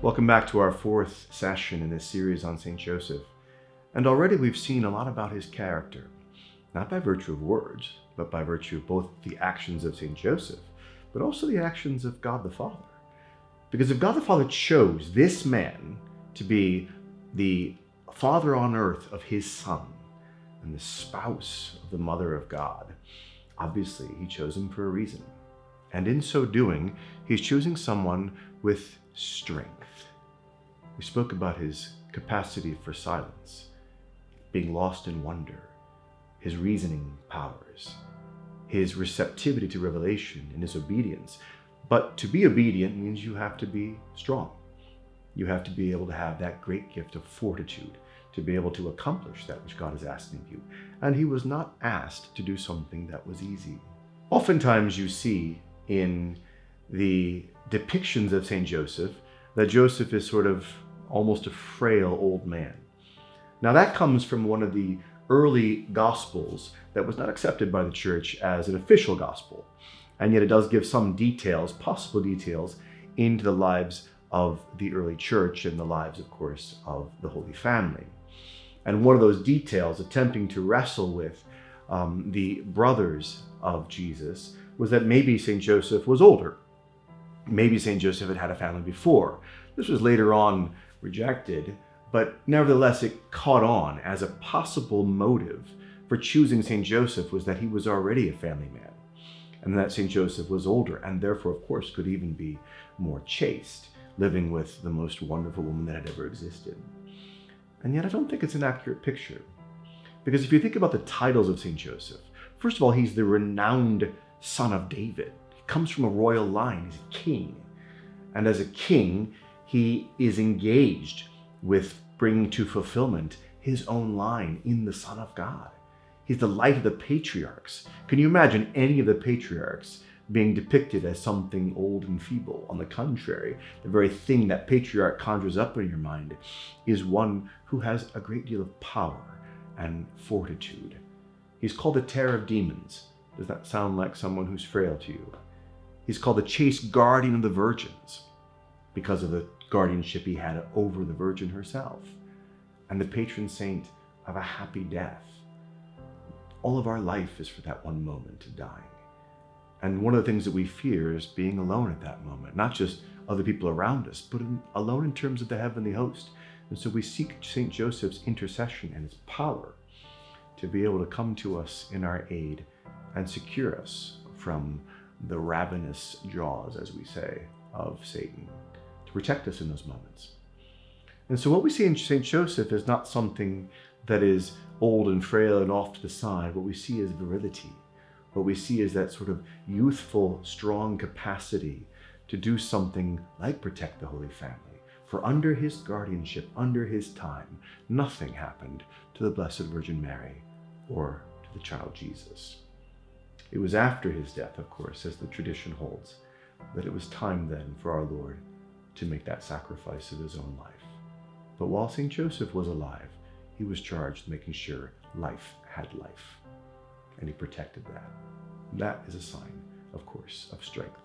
Welcome back to our fourth session in this series on St. Joseph. And already we've seen a lot about his character, not by virtue of words, but by virtue of both the actions of St. Joseph, but also the actions of God the Father. Because if God the Father chose this man to be the father on earth of his son and the spouse of the mother of God, obviously he chose him for a reason. And in so doing, he's choosing someone with strength. We spoke about his capacity for silence, being lost in wonder, his reasoning powers, his receptivity to revelation, and his obedience. But to be obedient means you have to be strong. You have to be able to have that great gift of fortitude, to be able to accomplish that which God is asking of you. And he was not asked to do something that was easy. Oftentimes you see in the depictions of St. Joseph that Joseph is sort of almost a frail old man. Now that comes from one of the early gospels that was not accepted by the church as an official gospel. And yet it does give some details, possible details, into the lives of the early church and the lives, of course, of the Holy Family. And one of those details, attempting to wrestle with the brothers of Jesus, was that maybe St. Joseph was older. Maybe St. Joseph had had a family before. This was later on rejected, but nevertheless it caught on as a possible motive for choosing St. Joseph, was that he was already a family man, and that St. Joseph was older and therefore, of course, could even be more chaste, living with the most wonderful woman that had ever existed. And yet I don't think it's an accurate picture. Because if you think about the titles of St. Joseph, first of all, he's the renowned son of David. He comes from a royal line. He's a king. And as a king, he is engaged with bringing to fulfillment his own line in the Son of God. He's the light of the patriarchs. Can you imagine any of the patriarchs being depicted as something old and feeble? On the contrary, the very thing that patriarch conjures up in your mind is one who has a great deal of power and fortitude. He's called the terror of demons. Does that sound like someone who's frail to you? He's called the chaste guardian of the virgins because of the guardianship he had over the Virgin herself, and the patron saint of a happy death. All of our life is for that one moment of dying. And one of the things that we fear is being alone at that moment, not just other people around us, but alone in terms of the heavenly host. And so we seek St. Joseph's intercession and his power to be able to come to us in our aid and secure us from the ravenous jaws, as we say, of Satan, to protect us in those moments. And so what we see in St. Joseph is not something that is old and frail and off to the side. What we see is virility. What we see is that sort of youthful, strong capacity to do something like protect the Holy Family. For under his guardianship, under his time, nothing happened to the Blessed Virgin Mary or to the child Jesus. It was after his death, of course, as the tradition holds, that it was time then for our Lord to make that sacrifice of his own life. But while St. Joseph was alive, he was charged with making sure life had life. And he protected that. That is a sign, of course, of strength.